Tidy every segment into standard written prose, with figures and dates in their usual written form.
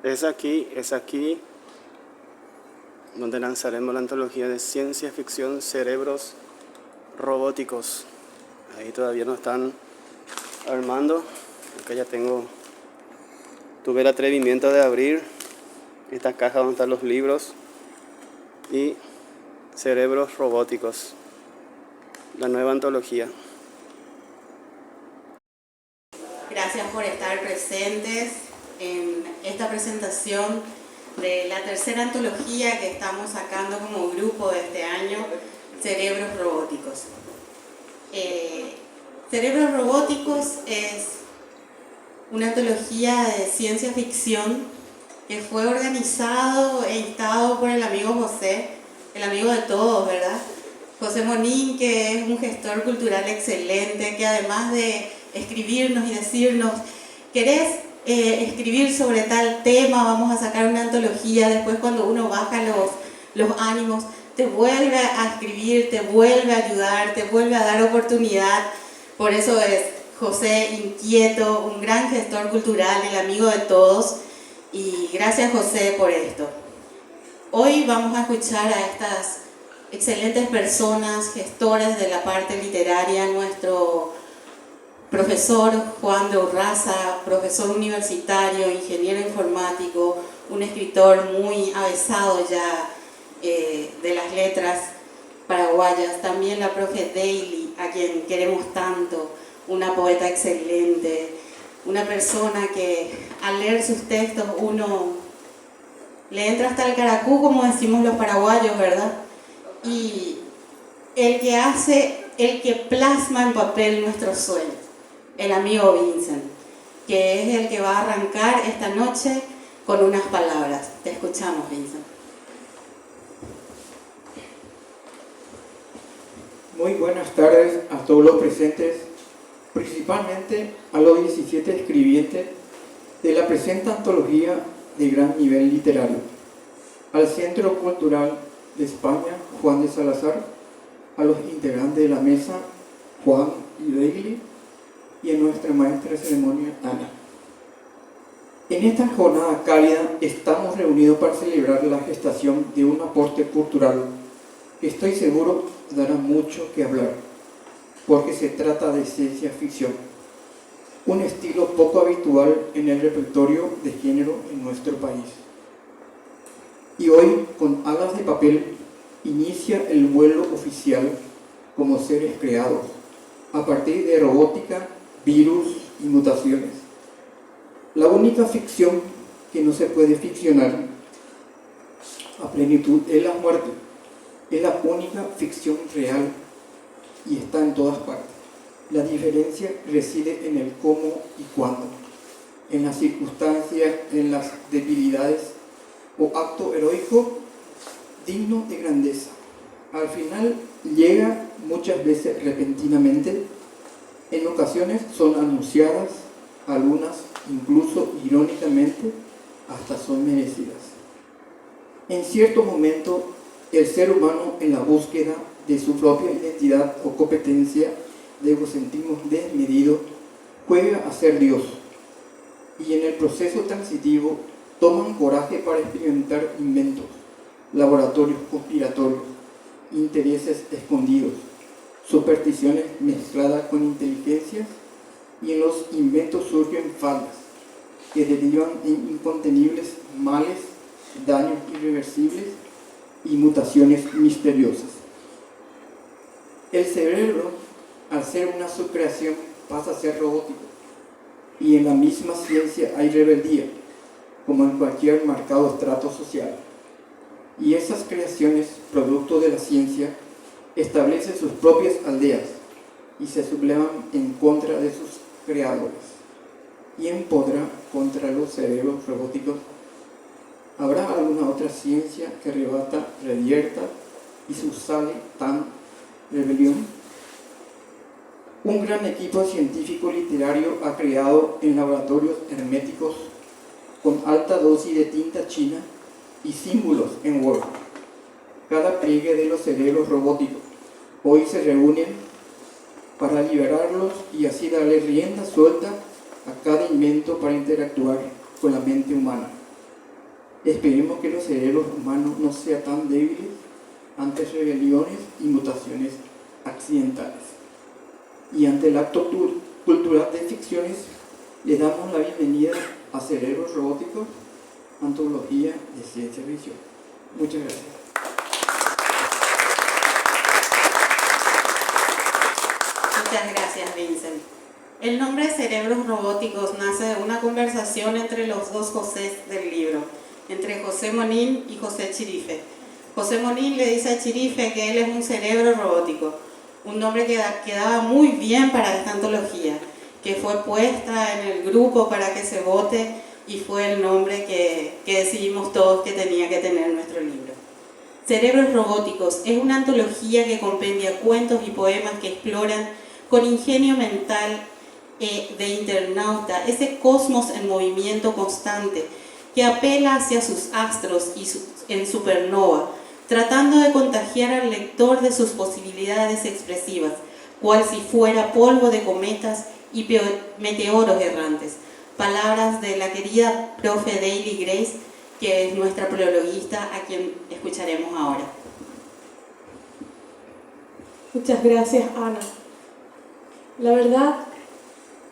Es aquí donde lanzaremos la antología de ciencia ficción Cerebros Robóticos. Ahí todavía no están armando. Acá ya tuve el atrevimiento de abrir esta caja donde están los libros y Cerebros Robóticos, la nueva antología. Gracias por estar presentes en esta presentación de la tercera antología que estamos sacando como grupo de este año, Cerebros Robóticos. Cerebros Robóticos es una antología de ciencia ficción que fue organizado e instado por el amigo José, el amigo de todos, ¿verdad? José Monín, que es un gestor cultural excelente, que además de escribirnos y decirnos, ¿querés escribir sobre tal tema? Vamos a sacar una antología. Después, cuando uno baja los ánimos, te vuelve a escribir, te vuelve a ayudar, te vuelve a dar oportunidad. Por eso es José inquieto, un gran gestor cultural, el amigo de todos. Y gracias, José, por esto. Hoy vamos a escuchar a estas excelentes personas, gestores de la parte literaria, nuestro profesor Juan de Urraza, profesor universitario, ingeniero informático, un escritor muy avesado ya de las letras paraguayas. También la profe Daily, a quien queremos tanto, una poeta excelente, una persona que al leer sus textos uno le entra hasta el caracú, como decimos los paraguayos, ¿verdad? Y el que plasma en papel nuestros sueños, el amigo Vincent, que es el que va a arrancar esta noche con unas palabras. Te escuchamos, Vincent. Muy buenas tardes a todos los presentes, principalmente a los 17 escribientes de la presente antología de gran nivel literario, al Centro Cultural de España, Juan de Salazar, a los integrantes de la mesa, Juan y Daily, y a nuestra maestra de ceremonia, Ana. En esta jornada cálida estamos reunidos para celebrar la gestación de un aporte cultural que estoy seguro dará mucho que hablar, porque se trata de ciencia ficción, un estilo poco habitual en el repertorio de género en nuestro país. Y hoy, con alas de papel, inicia el vuelo oficial como seres creados, a partir de robótica, virus y mutaciones. La única ficción que no se puede ficcionar a plenitud es la muerte. Es la única ficción real y está en todas partes. La diferencia reside en el cómo y cuándo, en las circunstancias, en las debilidades o acto heroico digno de grandeza. Al final llega muchas veces repentinamente, en ocasiones son anunciadas, algunas incluso irónicamente hasta son merecidas. En cierto momento, el ser humano, en la búsqueda de su propia identidad o competencia de egocentrismo desmedido, juega a ser Dios, y en el proceso transitivo toman coraje para experimentar inventos, laboratorios conspiratorios, intereses escondidos, supersticiones mezcladas con inteligencias, y en los inventos surgen fallas que derivan en incontenibles males, daños irreversibles y mutaciones misteriosas. El cerebro, al ser una subcreación, pasa a ser robótico, y en la misma ciencia hay rebeldía, como en cualquier marcado estrato social. Y esas creaciones, producto de la ciencia, establecen sus propias aldeas y se sublevan en contra de sus creadores. Y en podrá contra los cerebros robóticos. ¿Habrá alguna otra ciencia que rebata, revierta y subsale tan rebelión? Un gran equipo científico literario ha creado en laboratorios herméticos con alta dosis de tinta china y símbolos en Word cada pliegue de los cerebros robóticos. Hoy se reúnen para liberarlos y así darle rienda suelta a cada invento para interactuar con la mente humana. Esperemos que los cerebros humanos no sean tan débiles ante rebeliones y mutaciones accidentales. Y ante el acto cultural de ficciones, les damos la bienvenida a Cerebros Robóticos, antología de ciencia ficción. Muchas gracias. Muchas gracias, Vincent. El nombre Cerebros Robóticos nace de una conversación entre los dos Josés del libro, entre José Monín y José Chirife. José Monín le dice a Chirife que él es un cerebro robótico, un nombre que quedaba muy bien para esta antología, que fue puesta en el grupo para que se vote y fue el nombre que decidimos todos que tenía que tener nuestro libro. Cerebros Robóticos es una antología que compendia cuentos y poemas que exploran con ingenio mental de internauta ese cosmos en movimiento constante que apela hacia sus astros y en supernova, tratando de contagiar al lector de sus posibilidades expresivas, cual si fuera polvo de cometas y meteoros errantes. Palabras de la querida profe Daily Grace, que es nuestra prologuista, a quien escucharemos ahora. Muchas gracias, Ana. La verdad,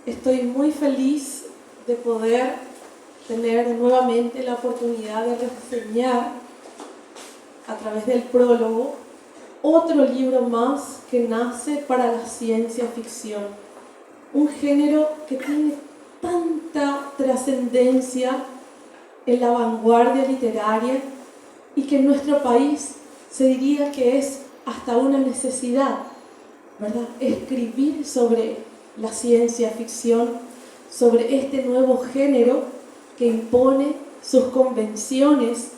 estoy muy feliz de poder tener nuevamente la oportunidad de reseñar a través del prólogo otro libro más que nace para la ciencia ficción. Un género que tiene tanta trascendencia en la vanguardia literaria y que en nuestro país se diría que es hasta una necesidad, ¿verdad? Escribir sobre la ciencia ficción, sobre este nuevo género que impone sus convenciones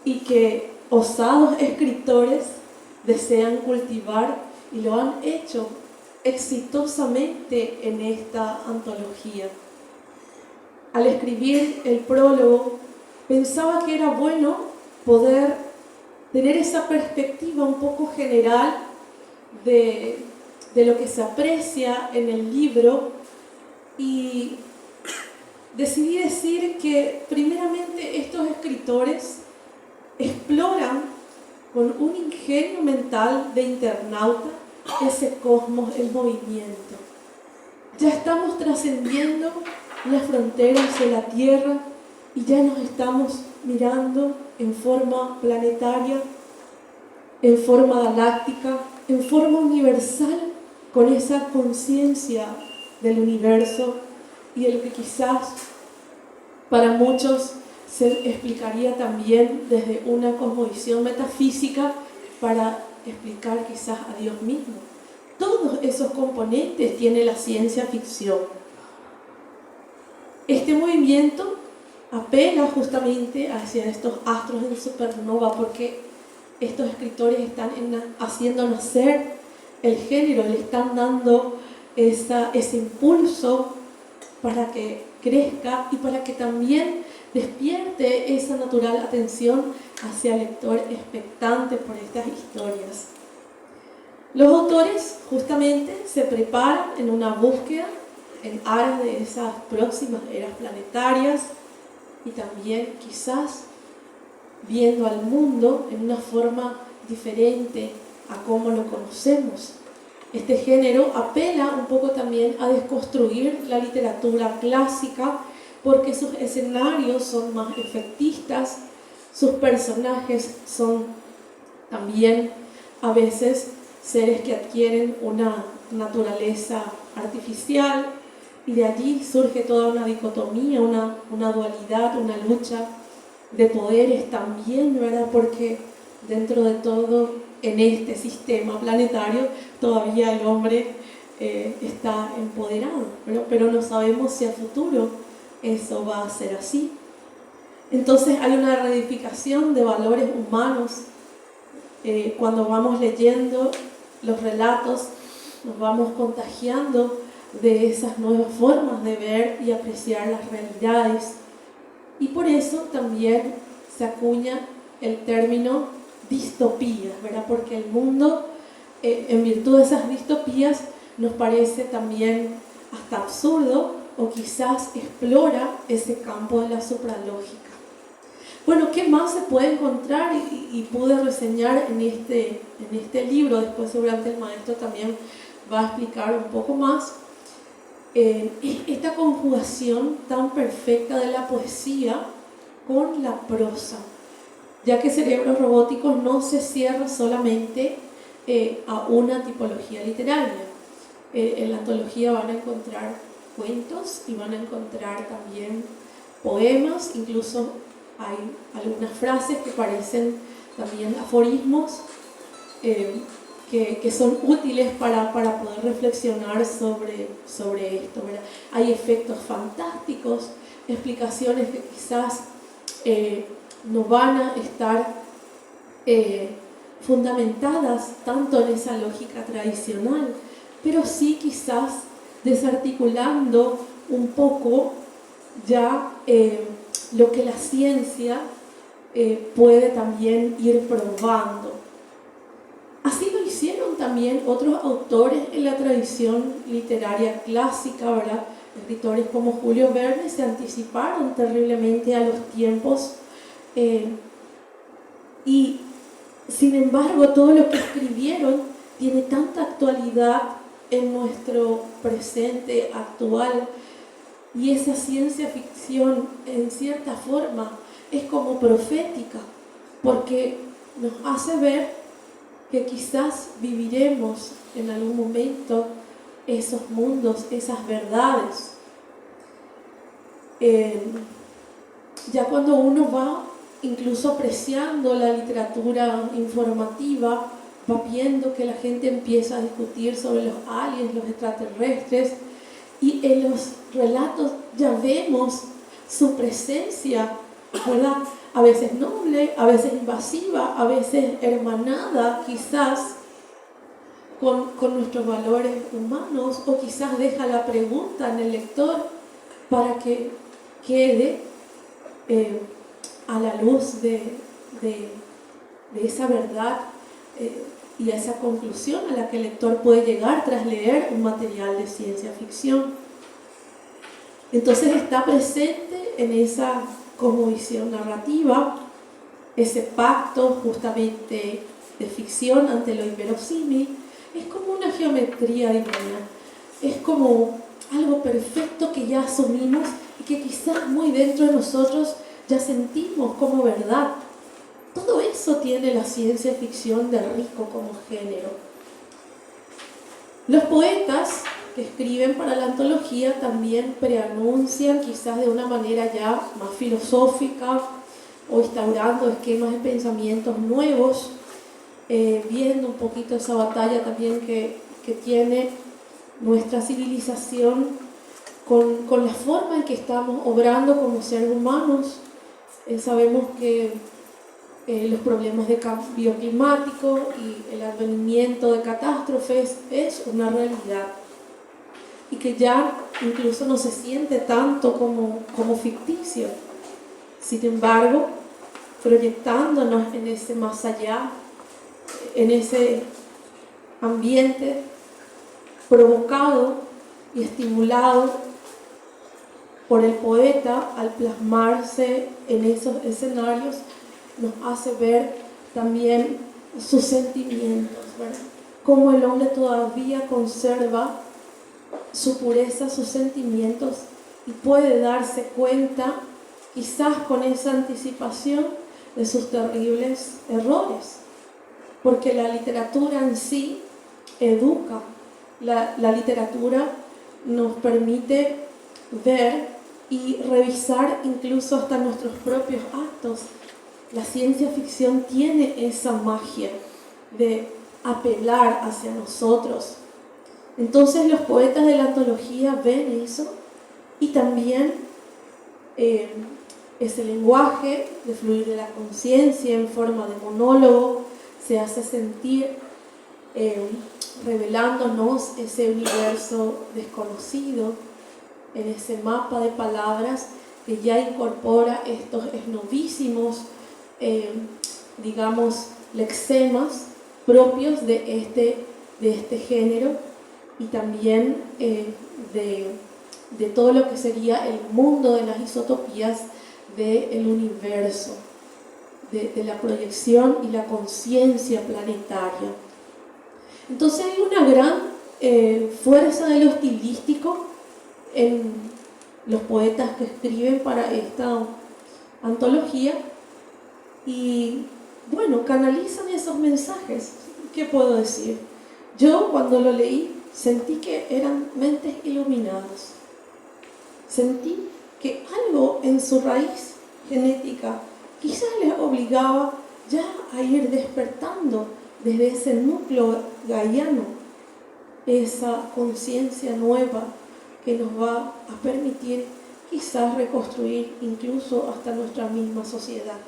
y que osados escritores desean cultivar y lo han hecho exitosamente en esta antología. Al escribir el prólogo, pensaba que era bueno poder tener esa perspectiva un poco general de lo que se aprecia en el libro y decidí decir que primeramente estos escritores exploran con un ingenio mental de internauta ese cosmos, el movimiento. Ya estamos trascendiendo las fronteras de la Tierra y ya nos estamos mirando en forma planetaria, en forma galáctica, en forma universal, con esa conciencia del universo y de lo que quizás para muchos se explicaría también desde una cosmovisión metafísica para explicar quizás a Dios mismo. Todos esos componentes tiene la ciencia ficción. Este movimiento apela justamente hacia estos astros en supernova porque estos escritores están haciendo nacer el género, le están dando ese impulso para que crezca y para que también despierte esa natural atención hacia el lector expectante por estas historias. Los autores justamente se preparan en una búsqueda en aras de esas próximas eras planetarias y también quizás viendo al mundo en una forma diferente a cómo lo conocemos. Este género apela un poco también a desconstruir la literatura clásica porque sus escenarios son más efectistas, sus personajes son también a veces seres que adquieren una naturaleza artificial y de allí surge toda una dicotomía, una dualidad, una lucha de poderes también, ¿verdad? Porque dentro de todo, en este sistema planetario, todavía el hombre está empoderado, pero no sabemos si a futuro eso va a ser así. Entonces hay una reedificación de valores humanos. Cuando vamos leyendo los relatos, nos vamos contagiando de esas nuevas formas de ver y apreciar las realidades. Y por eso también se acuña el término distopías, ¿verdad? Porque el mundo, en virtud de esas distopías, nos parece también hasta absurdo o quizás explora ese campo de la supralógica. Bueno, ¿qué más se puede encontrar? Y pude reseñar en este libro, después seguramente el maestro también va a explicar un poco más, esta conjugación tan perfecta de la poesía con la prosa, ya que Cerebros Robóticos no se cierra solamente a una tipología literaria. En la antología van a encontrar cuentos y van a encontrar también poemas, incluso hay algunas frases que parecen también aforismos que son útiles para poder reflexionar sobre esto, ¿verdad? Hay efectos fantásticos, explicaciones que quizás no van a estar fundamentadas tanto en esa lógica tradicional, pero sí quizás desarticulando un poco ya lo que la ciencia puede también ir probando. Así lo hicieron también otros autores en la tradición literaria clásica, ¿verdad? Escritores como Julio Verne se anticiparon terriblemente a los tiempos y sin embargo todo lo que escribieron tiene tanta actualidad en nuestro presente actual, y esa ciencia ficción en cierta forma es como profética, porque nos hace ver que quizás viviremos en algún momento esos mundos, esas verdades. Ya cuando uno va incluso apreciando la literatura informativa, va viendo que la gente empieza a discutir sobre los aliens, los extraterrestres, y en los relatos ya vemos su presencia, ¿verdad? A veces noble, a veces invasiva, a veces hermanada quizás con nuestros valores humanos, o quizás deja la pregunta en el lector para que quede a la luz de esa verdad y a esa conclusión a la que el lector puede llegar tras leer un material de ciencia ficción. Entonces está presente en esa cosmovisión narrativa, ese pacto justamente de ficción ante lo inverosímil. Es como una geometría divina, es como algo perfecto que ya asumimos y que quizás muy dentro de nosotros ya sentimos como verdad. Todo eso tiene la ciencia ficción de rico como género. Los poetas que escriben para la antología también preanuncian, quizás de una manera ya más filosófica o instaurando esquemas de pensamientos nuevos, viendo un poquito esa batalla también que tiene nuestra civilización con la forma en que estamos obrando como seres humanos. Sabemos que los problemas de cambio climático y el advenimiento de catástrofes es una realidad, y que ya incluso no se siente tanto como ficticio. Sin embargo, proyectándonos en ese más allá, en ese ambiente provocado y estimulado por el poeta al plasmarse en esos escenarios, nos hace ver también sus sentimientos, ¿verdad? Cómo el hombre todavía conserva su pureza, sus sentimientos, y puede darse cuenta, quizás con esa anticipación, de sus terribles errores. Porque la literatura en sí educa, la literatura nos permite ver y revisar incluso hasta nuestros propios actos. La ciencia ficción tiene esa magia de apelar hacia nosotros. Entonces los poetas de la antología ven eso, y también ese lenguaje de fluir de la conciencia en forma de monólogo se hace sentir, revelándonos ese universo desconocido en ese mapa de palabras que ya incorpora estos novísimos, digamos, lexemas propios de este género, y también de todo lo que sería el mundo de las isotopías del universo. de la proyección y la conciencia planetaria. Entonces hay una gran fuerza de lo estilístico en los poetas que escriben para esta antología y bueno, canalizan esos mensajes. ¿Qué puedo decir? Yo cuando lo leí sentí que eran mentes iluminadas. Sentí que algo en su raíz genética quizás les obligaba ya a ir despertando desde ese núcleo gaiano esa conciencia nueva que nos va a permitir quizás reconstruir incluso hasta nuestra misma sociedad.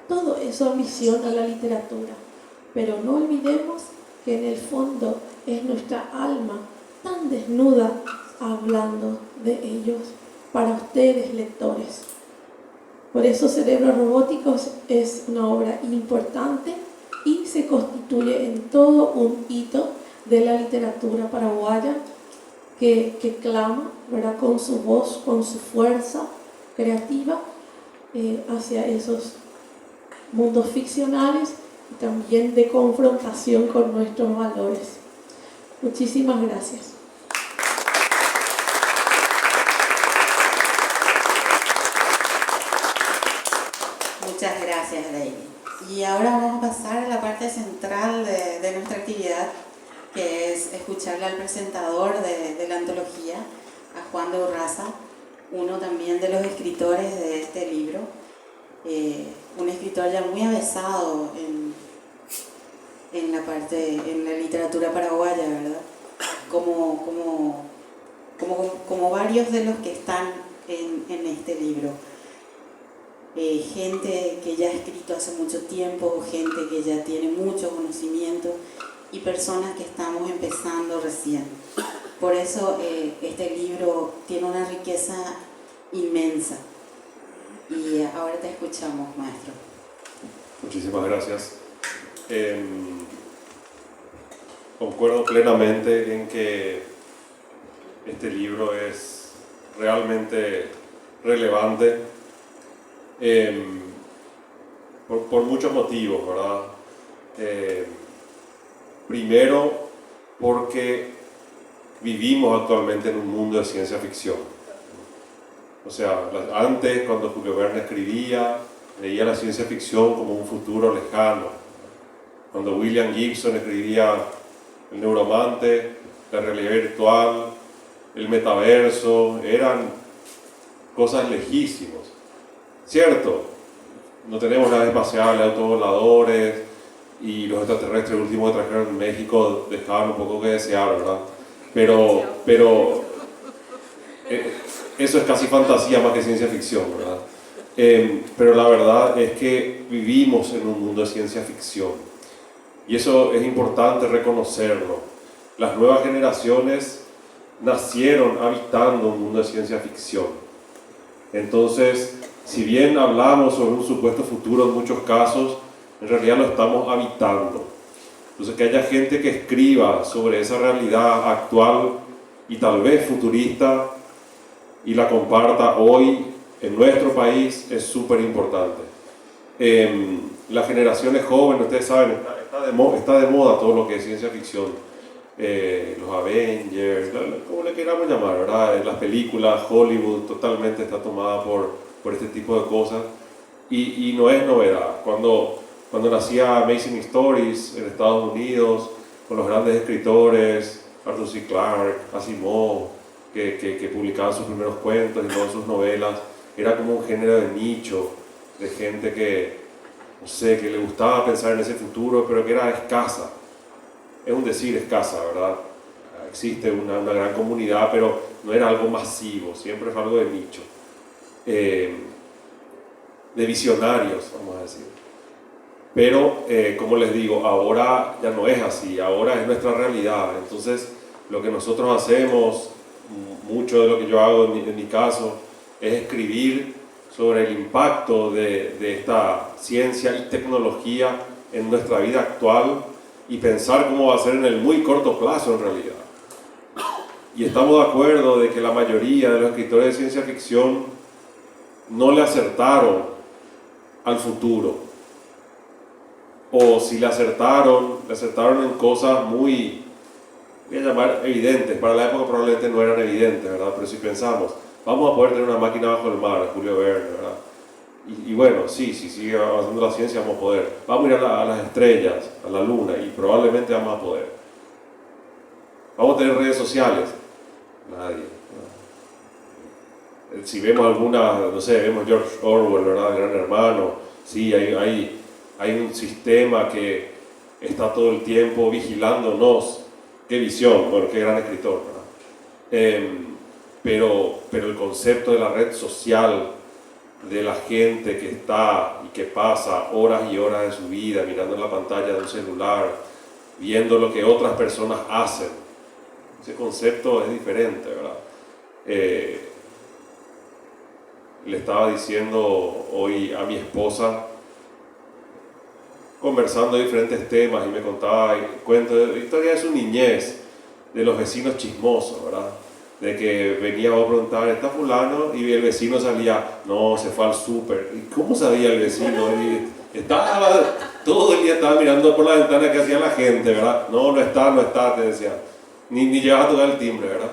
Todo eso ambiciona la literatura, pero no olvidemos que en el fondo es nuestra alma tan desnuda hablando de ellos para ustedes lectores. Por eso Cerebros Robóticos es una obra importante y se constituye en todo un hito de la literatura paraguaya que clama, ¿verdad?, con su voz, con su fuerza creativa hacia esos mundos ficcionales y también de confrontación con nuestros valores. Muchísimas gracias. Muchas gracias, Lady. Y ahora vamos a pasar a la parte central de nuestra actividad, que es escucharle al presentador de la antología, a Juan de Urraza, uno también de los escritores de este libro, un escritor ya muy avesado en la literatura paraguaya, ¿verdad? Como varios de los que están en este libro. Gente que ya ha escrito hace mucho tiempo, gente que ya tiene mucho conocimiento y personas que estamos empezando recién. Por eso este libro tiene una riqueza inmensa. Y ahora te escuchamos, maestro. Muchísimas gracias. Concuerdo plenamente en que este libro es realmente relevante por muchos motivos, ¿verdad? Primero, porque vivimos actualmente en un mundo de ciencia ficción. O sea, antes, cuando Julio Verne escribía, veía la ciencia ficción como un futuro lejano. Cuando William Gibson escribía El Neuromante, la realidad virtual, el metaverso, eran cosas lejísimos. ¿Cierto? No tenemos naves espaciales, autovoladores, y los extraterrestres últimos que trajeron en México dejaban un poco que desear, ¿verdad? Pero eso es casi fantasía más que ciencia ficción, ¿verdad? Pero la verdad es que vivimos en un mundo de ciencia ficción y eso es importante reconocerlo. Las nuevas generaciones nacieron habitando un mundo de ciencia ficción. Entonces, si bien hablamos sobre un supuesto futuro en muchos casos, en realidad lo estamos habitando. Entonces, que haya gente que escriba sobre esa realidad actual y tal vez futurista y la comparta hoy en nuestro país es súper importante. Las generaciones jóvenes, ustedes saben, está de moda todo lo que es ciencia ficción. Los Avengers, como le queramos llamar, ¿verdad? Las películas, Hollywood totalmente está tomada por este tipo de cosas y no es novedad. Cuando nacía Amazing Stories en Estados Unidos, con los grandes escritores, Arthur C. Clarke, Asimov, que publicaban sus primeros cuentos y todas sus novelas, era como un género de nicho, de gente que, no sé, que le gustaba pensar en ese futuro, pero que era escasa. Es un decir escasa, ¿verdad? Existe una gran comunidad, pero no era algo masivo, siempre fue algo de nicho. De visionarios, vamos a decir. Pero, como les digo, ahora ya no es así, ahora es nuestra realidad. Entonces, lo que nosotros hacemos, mucho de lo que yo hago en mi caso, es escribir sobre el impacto de esta ciencia y tecnología en nuestra vida actual y pensar cómo va a ser en el muy corto plazo en realidad. Y estamos de acuerdo de que la mayoría de los escritores de ciencia ficción no le acertaron al futuro. o si le acertaron en cosas muy, voy a llamar evidentes, para la época probablemente no eran evidentes, ¿verdad? Pero si pensamos, vamos a poder tener una máquina bajo el mar, Julio Verne, ¿verdad? Y bueno, sí, si sigue avanzando la ciencia vamos a poder. Vamos a ir a las estrellas, a la luna, y probablemente vamos a poder. Vamos a tener redes sociales. Nadie. Si vemos alguna, no sé, vemos George Orwell, ¿verdad? Gran Hermano. Sí, hay un sistema que está todo el tiempo vigilándonos. Qué visión, bueno, qué gran escritor, ¿verdad? Pero el concepto de la red social, de la gente que está y que pasa horas y horas de su vida mirando en la pantalla de un celular, viendo lo que otras personas hacen, ese concepto es diferente, ¿verdad? Le estaba diciendo hoy a mi esposa, conversando de diferentes temas, y me contaba cuento de historia de su niñez, de los vecinos chismosos, ¿verdad? De que venía a preguntar, ¿está fulano? Y el vecino salía, no, se fue al súper. ¿Y cómo sabía el vecino? Y estaba, todo el día estaba mirando por la ventana que hacía la gente, ¿verdad? No está, te decía. Ni llegaba a tocar el timbre, ¿verdad?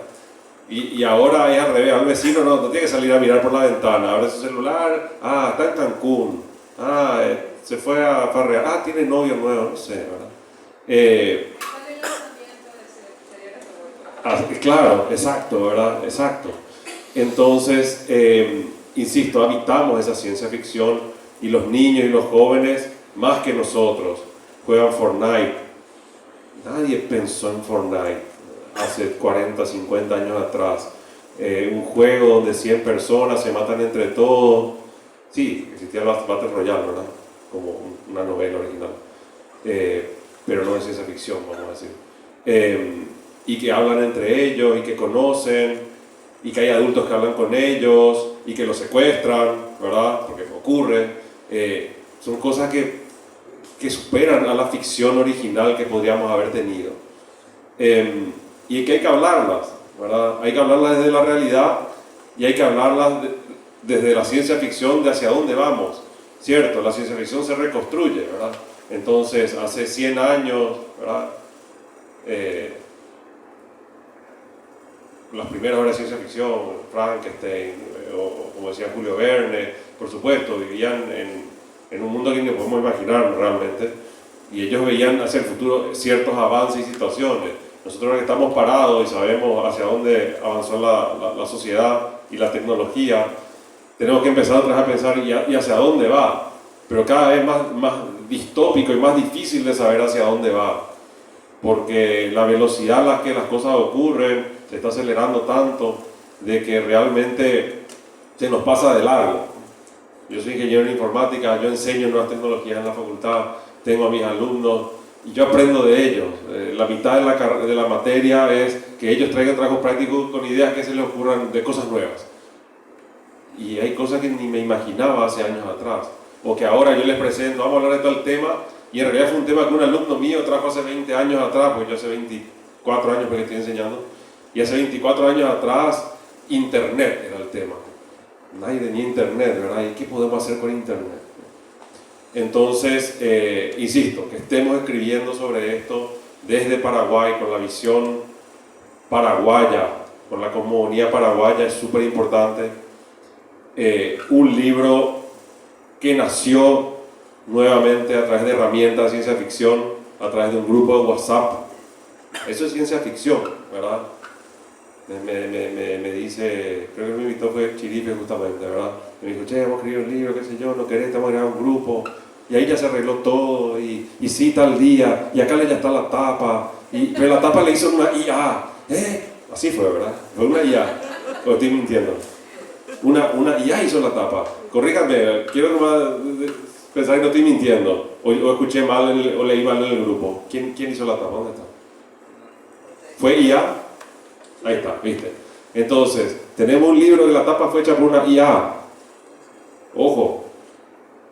Y ahora es al revés, al vecino no tiene que salir a mirar por la ventana, abre su celular, está en Cancún, se fue a farrear, tiene novio nuevo, no sé, ¿verdad? Claro, exacto, ¿verdad? Exacto. Entonces, insisto, habitamos esa ciencia ficción y los niños y los jóvenes, más que nosotros, juegan Fortnite. Nadie pensó en Fortnite hace 40, 50 años atrás. Un juego donde 100 personas se matan entre todos. Sí, existía el Battle Royale, ¿verdad? Como una novela original. Pero no es ciencia ficción, vamos a decir. Y que hablan entre ellos y que conocen y que hay adultos que hablan con ellos y que los secuestran, ¿verdad? Porque ocurre. Son cosas que superan a la ficción original que podríamos haber tenido. Y que hay que hablarlas, ¿verdad? Hay que hablarlas desde la realidad y hay que hablarlas desde la ciencia ficción de hacia dónde vamos, ¿cierto? La ciencia ficción se reconstruye, ¿verdad? Entonces, hace 100 años, ¿verdad? Las primeras obras de ciencia ficción, Frankenstein, o como decía Julio Verne, por supuesto, vivían en un mundo que no podemos imaginar realmente, y ellos veían hacia el futuro ciertos avances y situaciones. Nosotros que estamos parados y sabemos hacia dónde avanzó la sociedad y la tecnología, tenemos que empezar otra vez a pensar y hacia dónde va, pero cada vez más distópico y más difícil de saber hacia dónde va, porque la velocidad a la que las cosas ocurren se está acelerando tanto de que realmente se nos pasa de largo. Yo soy ingeniero en informática, yo enseño nuevas tecnologías en la facultad, tengo a mis alumnos y yo aprendo de ellos. La mitad de la materia es que ellos traigan trabajos prácticos con ideas que se les ocurran de cosas nuevas. Y hay cosas que ni me imaginaba hace años atrás, o que ahora yo les presento, vamos a hablar de tal tema, y en realidad fue un tema que un alumno mío trajo hace 20 años atrás, porque yo hace 24 años que estoy enseñando, y hace 24 años atrás Internet era el tema. Nadie tenía Internet, ¿verdad? ¿Y qué podemos hacer con Internet? Entonces, insisto, que estemos escribiendo sobre esto desde Paraguay, con la visión paraguaya, con la comunidad paraguaya, es súper importante. Un libro que nació nuevamente a través de herramientas de ciencia ficción, a través de un grupo de WhatsApp. Eso es ciencia ficción, ¿verdad? Me dice, creo que me invitó fue Chiripe justamente, ¿verdad? Me dijo, che, vamos a escribir un libro, qué sé yo, no querés, estamos a crear un grupo. Y ahí ya se arregló todo, y cita al día, y acá ya está la tapa, pero la tapa le hizo una IA. Así fue, ¿verdad? Fue una IA, o estoy mintiendo. Una IA hizo la tapa. Corríjame, quiero nomás pensar que no estoy mintiendo, o escuché mal, o leí mal en el grupo. ¿Quién hizo la tapa? ¿Dónde está? ¿Fue IA? Ahí está, ¿viste? Entonces, tenemos un libro que la tapa fue hecha por una IA. Ojo,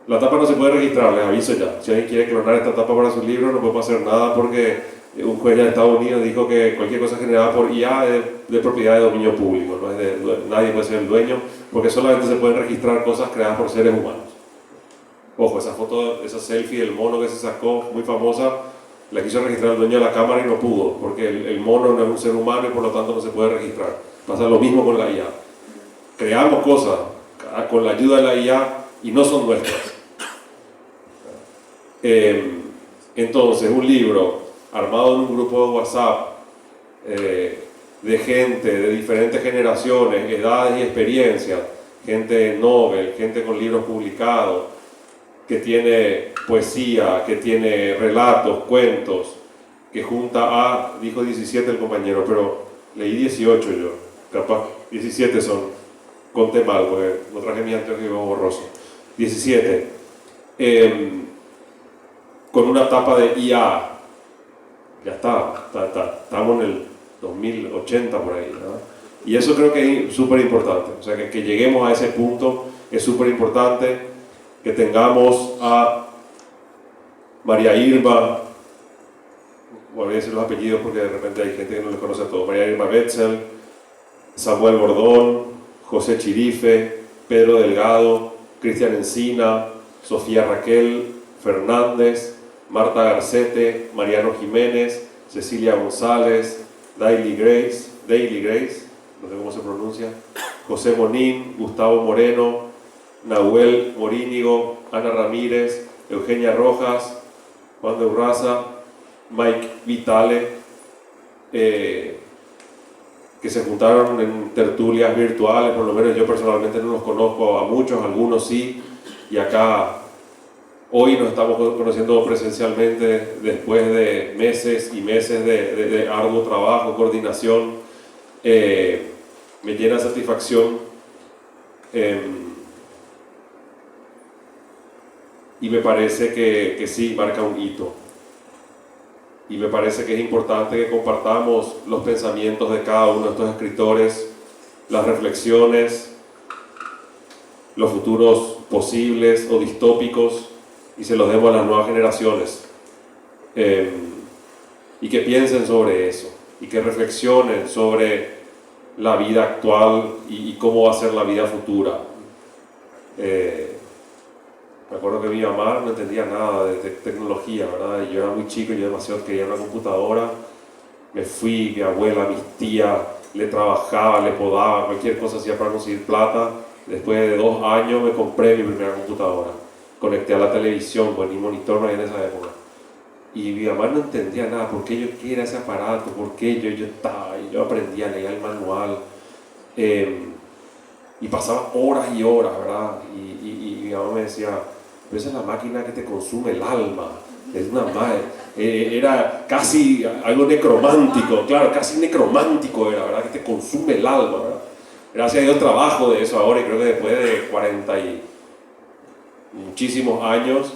la tapa no se puede registrar, les aviso ya. Si alguien quiere clonar esta tapa para su libro, no podemos hacer nada porque un juez de Estados Unidos dijo que cualquier cosa generada por IA es de propiedad de dominio público, no es nadie puede ser el dueño, porque solamente se pueden registrar cosas creadas por seres humanos. Ojo, esa foto, esa selfie del mono que se sacó, muy famosa, la quiso registrar el dueño de la cámara y no pudo, porque el mono no es un ser humano y por lo tanto no se puede registrar. Pasa lo mismo con la IA. Creamos cosas con la ayuda de la IA y no son nuestras. Entonces, un libro armado en un grupo de WhatsApp de gente de diferentes generaciones, edades y experiencias, gente Nobel, gente con libros publicados, que tiene poesía, que tiene relatos, cuentos, que junta a, dijo 17 el compañero, pero leí 18 yo, capaz 17 son, conté mal porque no traje mi anteojo borroso, 17, con una tapa de IA, ya estamos en el 2080 por ahí, ¿no? Y eso creo que es súper importante, o sea, que lleguemos a ese punto es súper importante, que tengamos a María Irma, voy a decir los apellidos porque de repente hay gente que no les conoce a todos, María Irma Betzel, Samuel Bordón, José Chirife, Pedro Delgado, Cristian Encina, Sofía Raquel Fernández, Marta Garcete, Mariano Jiménez, Cecilia González, Daily Grace, no sé cómo se pronuncia, José Monín, Gustavo Moreno, Nahuel Morínigo, Ana Ramírez, Eugenia Rojas, Juan de Urraza, Mike Vitale, que se juntaron en tertulias virtuales, por lo menos yo personalmente no los conozco a muchos, algunos sí, y acá hoy nos estamos conociendo presencialmente después de meses y meses de arduo trabajo, coordinación. Me llena satisfacción y me parece que sí, marca un hito. Y me parece que es importante que compartamos los pensamientos de cada uno de estos escritores, las reflexiones, los futuros posibles o distópicos, y se los demos a las nuevas generaciones. Y que piensen sobre eso, y que reflexionen sobre la vida actual y cómo va a ser la vida futura. Me acuerdo que mi mamá no entendía nada de tecnología, ¿verdad? Y yo era muy chico y yo demasiado quería una computadora. Me fui, mi abuela, mis tías, le trabajaba, le podaba, cualquier cosa hacía para conseguir plata. Después de 2 años me compré mi primera computadora. Conecté a la televisión, pues ni monitor no había en esa época. Y mi mamá no entendía nada, por qué yo quería ese aparato, por qué yo estaba, y yo aprendía a leer el manual. Y pasaba horas y horas, ¿verdad? Y mi mamá me decía, pero esa es la máquina que te consume el alma. Es una madre. Era casi algo necromántico, claro, casi necromántico era, ¿verdad? Que te consume el alma, ¿verdad? Gracias a Dios trabajo de eso ahora y creo que después de 40 y muchísimos años,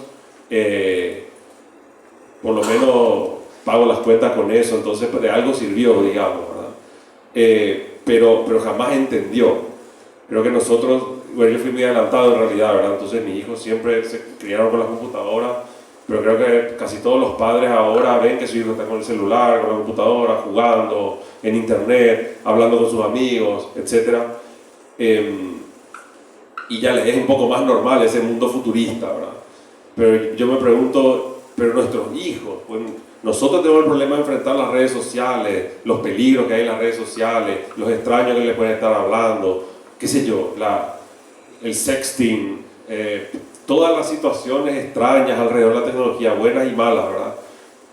por lo menos pago las cuentas con eso, entonces de algo sirvió, digamos, ¿verdad? Pero jamás entendió. Creo que nosotros, bueno, yo fui muy adelantado en realidad, ¿verdad? Entonces mis hijos siempre se criaron con la computadora, pero creo que casi todos los padres ahora ven que su hijo está con el celular, con la computadora, jugando en internet, hablando con sus amigos, etc. Y ya les es un poco más normal ese mundo futurista, ¿verdad? Pero yo me pregunto, pero nuestros hijos, pues, nosotros tenemos el problema de enfrentar las redes sociales, los peligros que hay en las redes sociales, los extraños que les pueden estar hablando, qué sé yo, el sexting, todas las situaciones extrañas alrededor de la tecnología, buenas y malas, ¿verdad?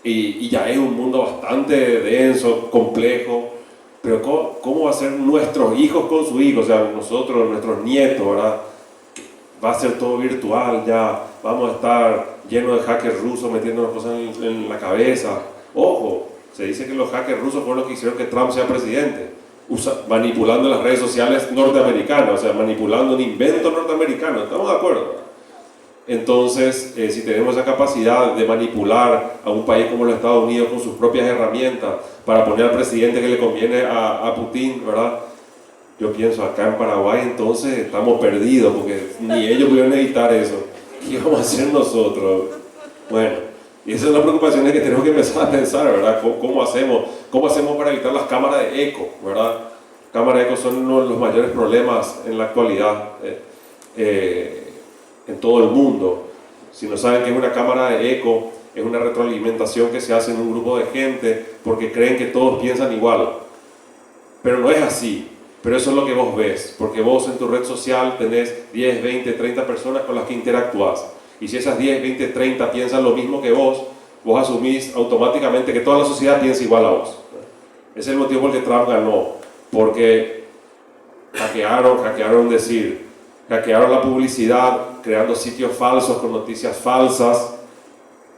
Y ya es un mundo bastante denso, complejo, pero ¿cómo va a ser nuestros hijos con sus hijos? O sea, nosotros, nuestros nietos, ¿verdad? Va a ser todo virtual ya, vamos a estar llenos de hackers rusos metiéndonos cosas en la cabeza. Ojo, se dice que los hackers rusos fueron los que hicieron que Trump sea presidente, manipulando las redes sociales norteamericanas, o sea, manipulando un invento norteamericano, ¿estamos de acuerdo, verdad? Entonces, si tenemos esa capacidad de manipular a un país como los Estados Unidos con sus propias herramientas para poner al presidente que le conviene a Putin, ¿verdad? Yo pienso, acá en Paraguay entonces estamos perdidos porque ni ellos pudieron evitar eso. ¿Qué vamos a hacer nosotros? Bueno, y esas son las preocupaciones que tenemos que empezar a pensar, ¿verdad? ¿Cómo hacemos para evitar las cámaras de eco, ¿verdad? Cámaras de eco son uno de los mayores problemas en la actualidad en todo el mundo. Si no saben que es una cámara de eco, es una retroalimentación que se hace en un grupo de gente porque creen que todos piensan igual. Pero no es así. Pero eso es lo que vos ves, porque vos en tu red social tenés 10, 20, 30 personas con las que interactúas. Y si esas 10, 20, 30 piensan lo mismo que vos asumís automáticamente que toda la sociedad piensa igual a vos. Ese es el motivo por el que Trump ganó, porque hackearon la publicidad, creando sitios falsos con noticias falsas,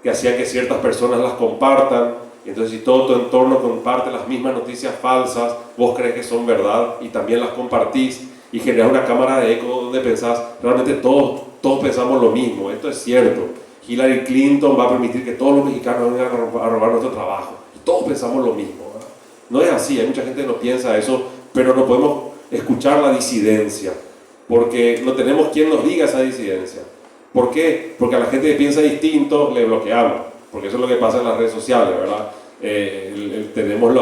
que hacían que ciertas personas las compartan. Y entonces, si todo tu entorno comparte las mismas noticias falsas, vos crees que son verdad y también las compartís, y generás una cámara de eco donde pensás, realmente todos pensamos lo mismo, esto es cierto. Hillary Clinton va a permitir que todos los mexicanos vengan a robar nuestro trabajo. Y todos pensamos lo mismo, ¿verdad? No es así, hay mucha gente que no piensa eso, pero no podemos escuchar la disidencia, porque no tenemos quien nos diga esa disidencia. ¿Por qué? Porque a la gente que piensa distinto le bloqueamos, porque eso es lo que pasa en las redes sociales, ¿verdad? Tenemos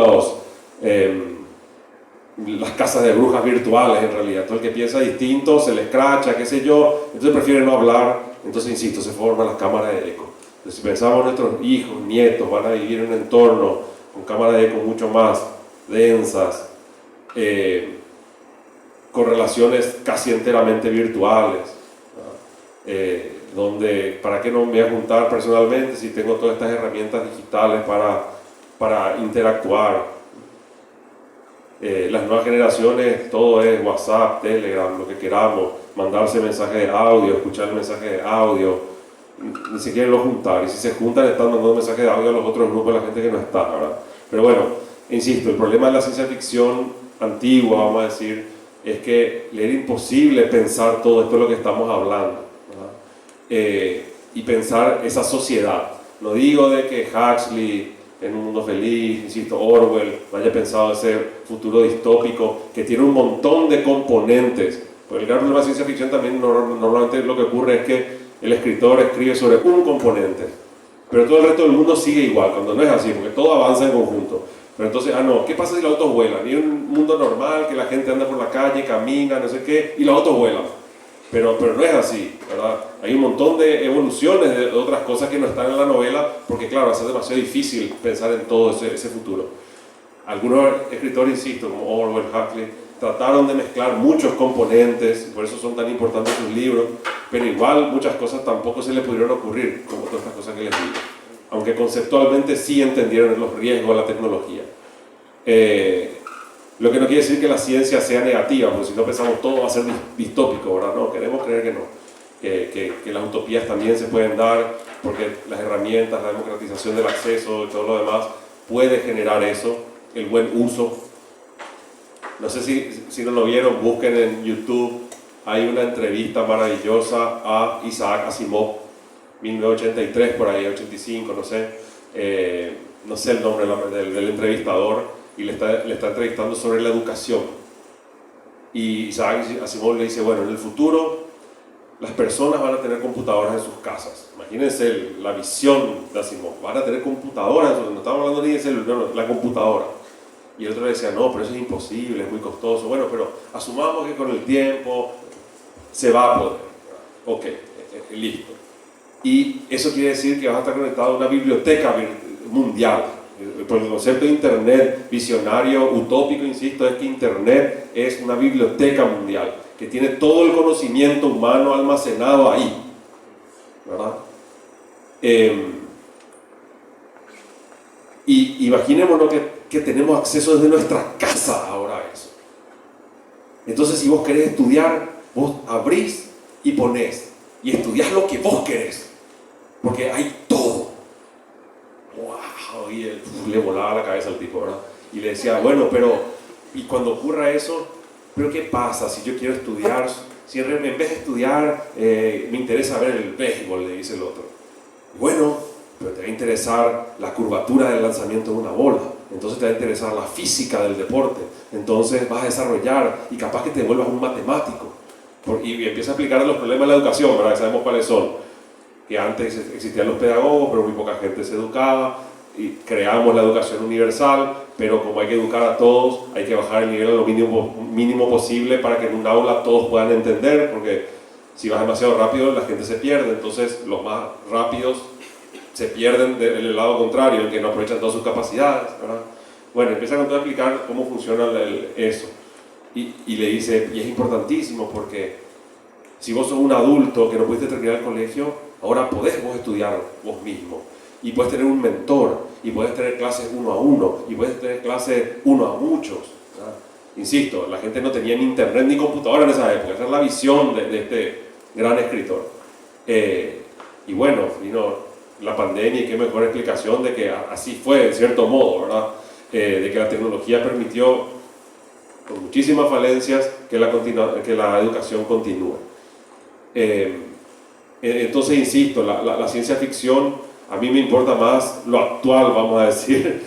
las casas de brujas virtuales, en realidad. Todo el que piensa distinto se le escracha, qué sé yo, entonces prefiere no hablar. Entonces, insisto, se forman las cámaras de eco. Entonces, si pensamos nuestros hijos, nietos van a vivir en un entorno con cámaras de eco mucho más densas, con relaciones casi enteramente virtuales, donde, ¿para qué no me voy a juntar personalmente si tengo todas estas herramientas digitales para interactuar? Las nuevas generaciones, todo es WhatsApp, Telegram, lo que queramos, mandarse mensajes de audio, escuchar el mensaje de audio, ni siquiera lo juntar, y si se juntan están mandando mensajes de audio a los otros grupos de la gente que no está, ¿verdad? Pero bueno, insisto, el problema de la ciencia ficción antigua, vamos a decir, es que le era imposible pensar todo esto de lo que estamos hablando, ¿verdad? Y pensar esa sociedad. No digo de que Huxley, en un mundo feliz, insisto, Orwell, haya pensado ese futuro distópico que tiene un montón de componentes. Porque el gran problema de ciencia ficción también normalmente lo que ocurre es que el escritor escribe sobre un componente, pero todo el resto del mundo sigue igual, cuando no es así, porque todo avanza en conjunto. Pero entonces, no, ¿qué pasa si los autos vuelan? Y en un mundo normal, que la gente anda por la calle, camina, no sé qué, y los autos vuelan. Pero no es así, ¿verdad? Hay un montón de evoluciones de otras cosas que no están en la novela, porque claro, es demasiado difícil pensar en todo ese futuro. Algunos escritores, insisto, como Orwell, Huxley, trataron de mezclar muchos componentes, y por eso son tan importantes sus libros, pero igual muchas cosas tampoco se les pudieron ocurrir, como todas estas cosas que les digo, aunque conceptualmente sí entendieron los riesgos de la tecnología. Lo que no quiere decir que la ciencia sea negativa, porque si no pensamos todo va a ser distópico, ¿verdad? No, queremos creer que no, que las utopías también se pueden dar, porque las herramientas, la democratización del acceso y todo lo demás puede generar eso, el buen uso. No sé si no lo vieron, busquen en YouTube, hay una entrevista maravillosa a Isaac Asimov, 1983 por ahí, 85, no sé el nombre del entrevistador, y le está entrevistando sobre la educación. Y Isaac Asimov le dice, bueno, en el futuro las personas van a tener computadoras en sus casas. Imagínense la visión de Asimov, van a tener computadoras, no estamos hablando ni de celular, no, la computadora. Y el otro le decía, no, pero eso es imposible, es muy costoso. Bueno, pero asumamos que con el tiempo se va a poder. Ok, listo. Y eso quiere decir que vas a estar conectado a una biblioteca mundial. Por el concepto de Internet visionario, utópico, insisto, es que Internet es una biblioteca mundial que tiene todo el conocimiento humano almacenado ahí, ¿verdad? Y imaginémonos que tenemos acceso desde nuestra casa ahora a eso. Entonces, si vos querés estudiar, vos abrís y ponés y estudiás lo que vos querés, porque hay todo. ¡Wow! Y le volaba la cabeza al tipo, ¿verdad? Y le decía, bueno, pero y cuando ocurra eso, ¿pero qué pasa si yo quiero estudiar? Si en vez de estudiar me interesa ver el béisbol, le dice el otro. Bueno, pero te va a interesar la curvatura del lanzamiento de una bola, entonces te va a interesar la física del deporte, entonces vas a desarrollar y capaz que te vuelvas un matemático. Y empieza a explicar los problemas de la educación, ¿verdad? Sabemos cuáles son. Que antes existían los pedagogos, pero muy poca gente se educaba, y creamos la educación universal, pero como hay que educar a todos, hay que bajar el nivel a lo mínimo posible para que en un aula todos puedan entender, porque Si vas demasiado rápido, la gente se pierde. Entonces, los más rápidos se pierden del lado contrario, en que no aprovechan todas sus capacidades, ¿verdad? Bueno, empieza a explicar cómo funciona eso. Y le dice, y es importantísimo porque si vos sos un adulto que no pudiste terminar el colegio, ahora podés vos estudiar vos mismo. Y puedes tener un mentor, y puedes tener clases 1 a 1, y puedes tener clases 1 a muchos, ¿verdad? Insisto, la gente no tenía ni internet ni computadora en esa época. Esa es la visión de este gran escritor. Y bueno, vino la pandemia y qué mejor explicación de que así fue, en cierto modo, ¿verdad? De que la tecnología permitió, con muchísimas falencias, que la educación continúe. Entonces, insisto, la ciencia ficción, a mí me importa más lo actual, vamos a decir,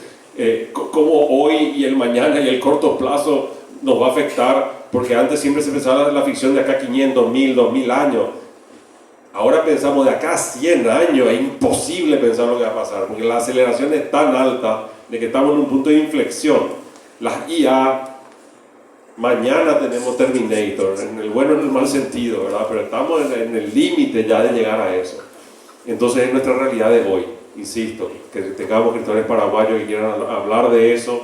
cómo hoy y el mañana y el corto plazo nos va a afectar, porque antes siempre se pensaba en la ficción de acá 500, 1000, 2000 años. Ahora pensamos de acá a 100 años, es imposible pensar lo que va a pasar, porque la aceleración es tan alta de que estamos en un punto de inflexión. Las IA, mañana tenemos Terminator, en el bueno y en el mal sentido, ¿verdad? Pero estamos en el límite ya de llegar a eso. Entonces es nuestra realidad de hoy, insisto, que tengamos escritores paraguayos que quieran hablar de eso,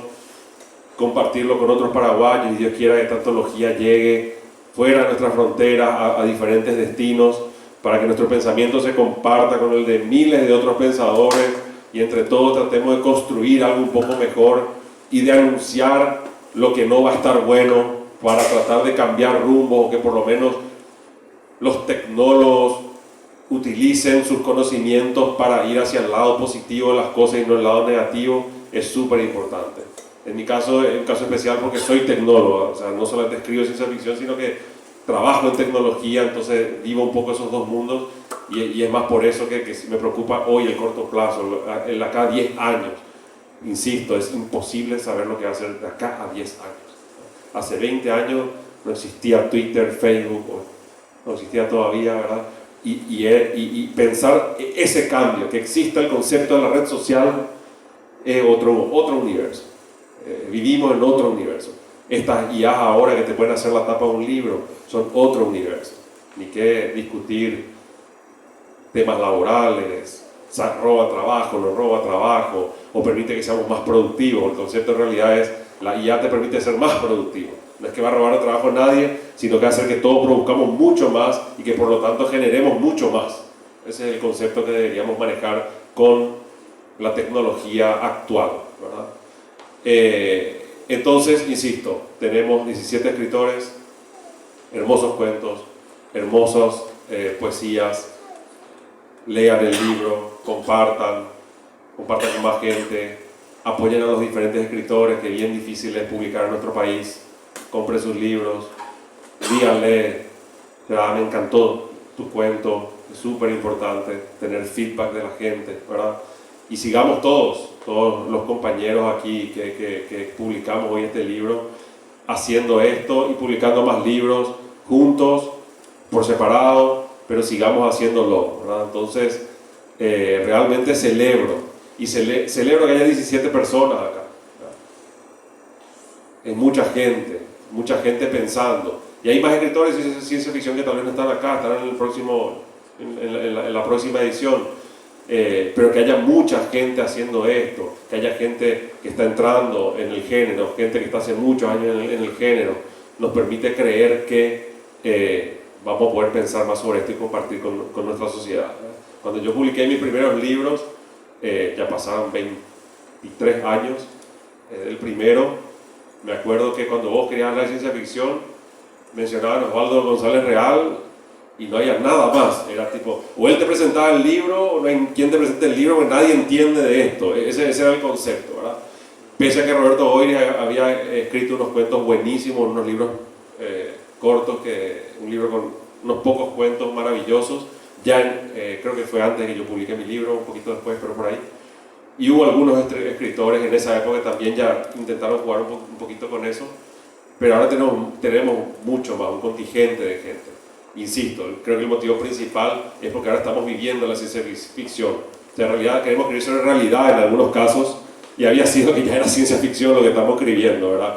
compartirlo con otros paraguayos, y Dios quiera que esta antología llegue fuera de nuestras fronteras a diferentes destinos, para que nuestro pensamiento se comparta con el de miles de otros pensadores y entre todos tratemos de construir algo un poco mejor y de anunciar lo que no va a estar bueno para tratar de cambiar rumbo, o que por lo menos los tecnólogos utilicen sus conocimientos para ir hacia el lado positivo de las cosas y no el lado negativo. Es súper importante. En mi caso es un caso especial porque soy tecnólogo, o sea, no solamente escribo ciencia ficción, sino que trabajo en tecnología, entonces vivo un poco esos dos mundos, y es más por eso que me preocupa hoy el corto plazo, el acá a 10 años. Insisto, es imposible saber lo que va a ser de acá a 10 años. Hace 20 años no existía Twitter, Facebook, no existía todavía, ¿verdad? Y pensar ese cambio, que exista el concepto de la red social, es otro universo. Vivimos en otro universo. Estas IAs ahora que te pueden hacer la tapa de un libro son otro universo. Ni que discutir temas laborales, roba trabajo, no roba trabajo, o permite que seamos más productivos. El concepto en realidad es, la IA te permite ser más productivo. No es que va a robar el trabajo a nadie, sino que va a hacer que todos produzcamos mucho más y que por lo tanto generemos mucho más. Ese es el concepto que deberíamos manejar con la tecnología actual, ¿verdad? Entonces, insisto, tenemos 17 escritores, hermosos cuentos, hermosas poesías. Lean el libro, compartan con más gente, apoyen a los diferentes escritores, que es bien difícil es publicar en nuestro país. Compren sus libros, díganle, me encantó tu cuento, es súper importante tener feedback de la gente, ¿verdad? Y sigamos todos los compañeros aquí que publicamos hoy este libro, haciendo esto y publicando más libros juntos, por separado, pero sigamos haciéndolo, ¿verdad? Entonces, realmente celebro, y celebro que haya 17 personas acá, ¿verdad? Es mucha gente pensando, y hay más escritores de ciencia ficción que tal vez no están acá, estarán en la próxima edición. Pero que haya mucha gente haciendo esto, que haya gente que está entrando en el género, gente que está hace muchos años en el género, nos permite creer que vamos a poder pensar más sobre esto y compartir con nuestra sociedad. Cuando yo publiqué mis primeros libros, ya pasaron 23 años del primero. Me acuerdo que cuando vos querías hablar de ciencia ficción, mencionaban a Osvaldo González Real, y no había nada más. Era tipo, o él te presentaba el libro, o no hay quien te presente el libro, porque nadie entiende de esto. Ese era el concepto, ¿verdad? Pese a que Roberto Boiri había escrito unos cuentos buenísimos, unos libros cortos, un libro con unos pocos cuentos maravillosos. Ya creo que fue antes que yo publiqué mi libro, un poquito después, pero por ahí. Y hubo algunos escritores en esa época que también ya intentaron jugar un poquito con eso. Pero ahora tenemos mucho más, un contingente de gente. Insisto, creo que el motivo principal es porque ahora estamos viviendo la ciencia ficción. O sea, en realidad queremos escribir sobre realidad en algunos casos, y había sido que ya era ciencia ficción lo que estamos escribiendo, ¿verdad?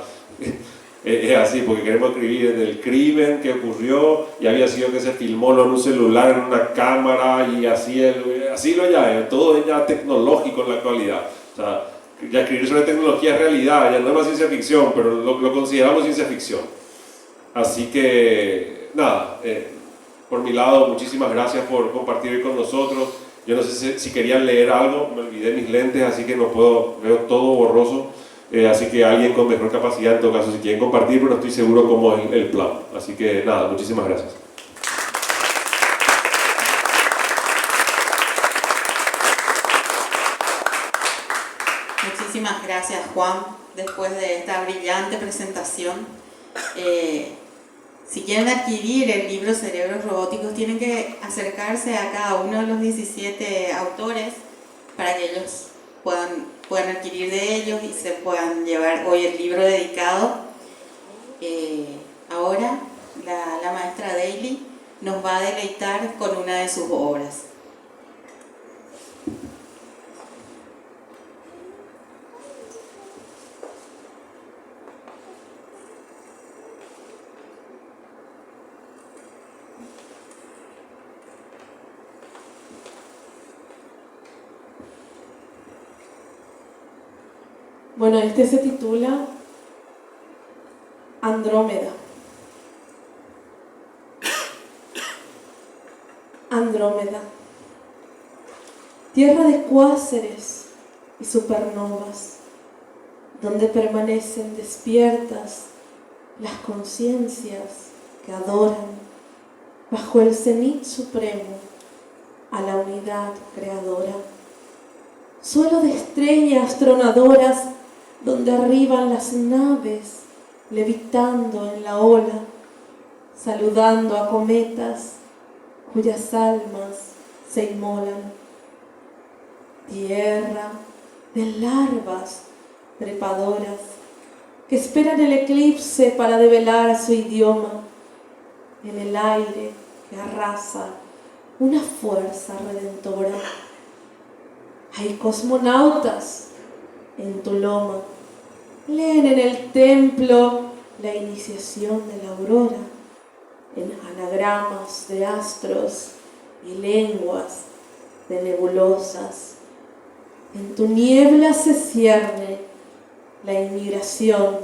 Es así, porque queremos escribir del crimen que ocurrió y había sido que se filmó en un celular, en una cámara y así lo ya es, todo es ya tecnológico en la actualidad. O sea, ya escribir sobre tecnología es realidad, ya no es más ciencia ficción, pero lo consideramos ciencia ficción. Así que, nada, por mi lado, muchísimas gracias por compartir con nosotros. Yo no sé si querían leer algo, me olvidé mis lentes, así que no puedo, veo todo borroso. Así que alguien con mejor capacidad, en todo caso, si quieren compartir, pero no estoy seguro cómo es el plan. Así que nada, muchísimas gracias. Muchísimas gracias, Juan, después de esta brillante presentación. Si quieren adquirir el libro Cerebros Robóticos, tienen que acercarse a cada uno de los 17 autores para que ellos puedan adquirir de ellos y se puedan llevar hoy el libro dedicado. Ahora la maestra Daily nos va a deleitar con una de sus obras. Bueno, este se titula Andrómeda. Andrómeda, tierra de cuásares y supernovas, donde permanecen despiertas las conciencias que adoran bajo el cenit supremo a la unidad creadora. Suelo de estrellas tronadoras donde arriban las naves levitando en la ola, saludando a cometas cuyas almas se inmolan. Tierra de larvas trepadoras que esperan el eclipse para develar su idioma. En el aire que arrasa una fuerza redentora. Hay cosmonautas en tu loma, leen en el templo la iniciación de la aurora, en anagramas de astros y lenguas de nebulosas. En tu niebla se cierne la inmigración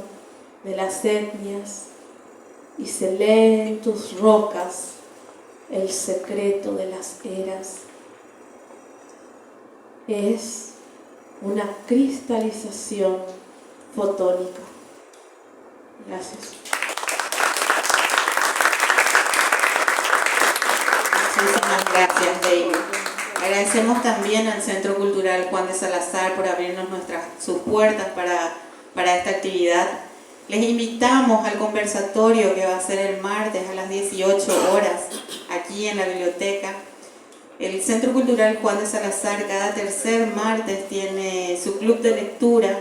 de las etnias y se lee en tus rocas el secreto de las eras. Es una cristalización fotónica. Gracias. Muchísimas gracias, David. Agradecemos también al Centro Cultural Juan de Salazar por abrirnos sus puertas para esta actividad. Les invitamos al conversatorio que va a ser el martes a las 18 horas aquí en la biblioteca. El Centro Cultural Juan de Salazar cada tercer martes tiene su club de lectura,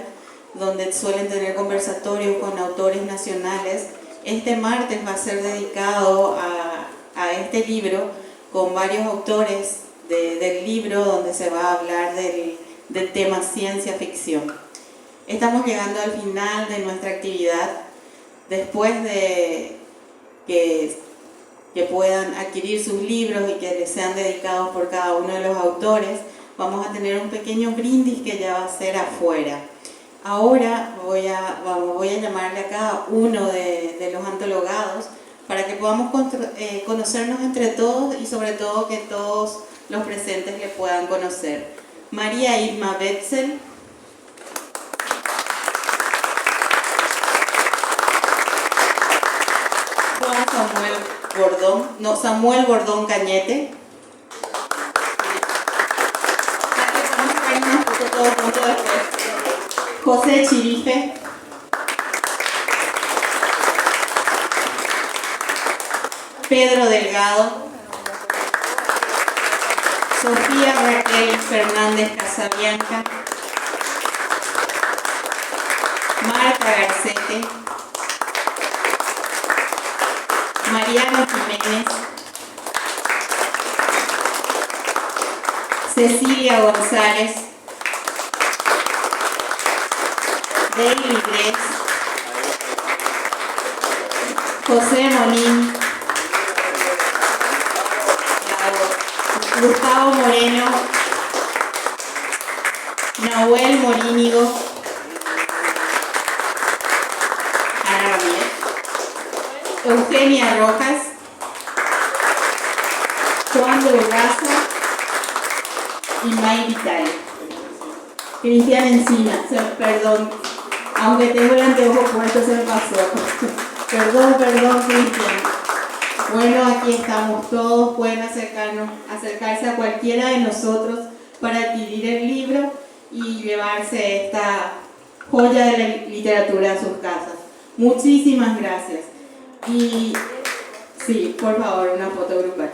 donde suelen tener conversatorios con autores nacionales. Este martes va a ser dedicado a este libro, con varios autores del libro, donde se va a hablar del tema ciencia ficción. Estamos llegando al final de nuestra actividad. Después de que puedan adquirir sus libros y que les sean dedicados por cada uno de los autores, vamos a tener un pequeño brindis que ya va a ser afuera. Ahora voy a llamarle a cada uno de los antologados para que podamos conocernos entre todos y sobre todo que todos los presentes le puedan conocer. María Irma Betzel, Samuel Gordón Cañete. José Chirife. Pedro Delgado. Sofía Raquel Fernández Casabianca. Marta Garcete. Mariano Jiménez. Cecilia González. Daily Gress. José Molín, Gustavo Moreno, Nahuel Morínigo, Ana Ramírez, Eugenia Rojas, Juan de Urraza y May Vital. Cristian Encina, perdón, aunque tengo el anteojo puesto se me pasó. Perdón, Cristian. Bueno, aquí estamos todos, pueden acercarse a cualquiera de nosotros para adquirir el libro y llevarse esta joya de la literatura a sus casas. Muchísimas gracias. Y sí, por favor, una foto grupal.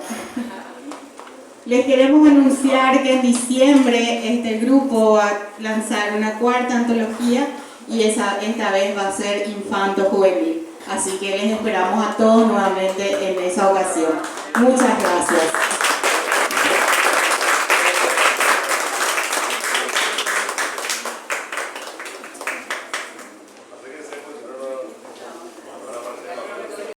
Les queremos anunciar que en diciembre este grupo va a lanzar una cuarta antología y esta vez va a ser infanto-juvenil. Así que les esperamos a todos nuevamente en esa ocasión. Muchas gracias.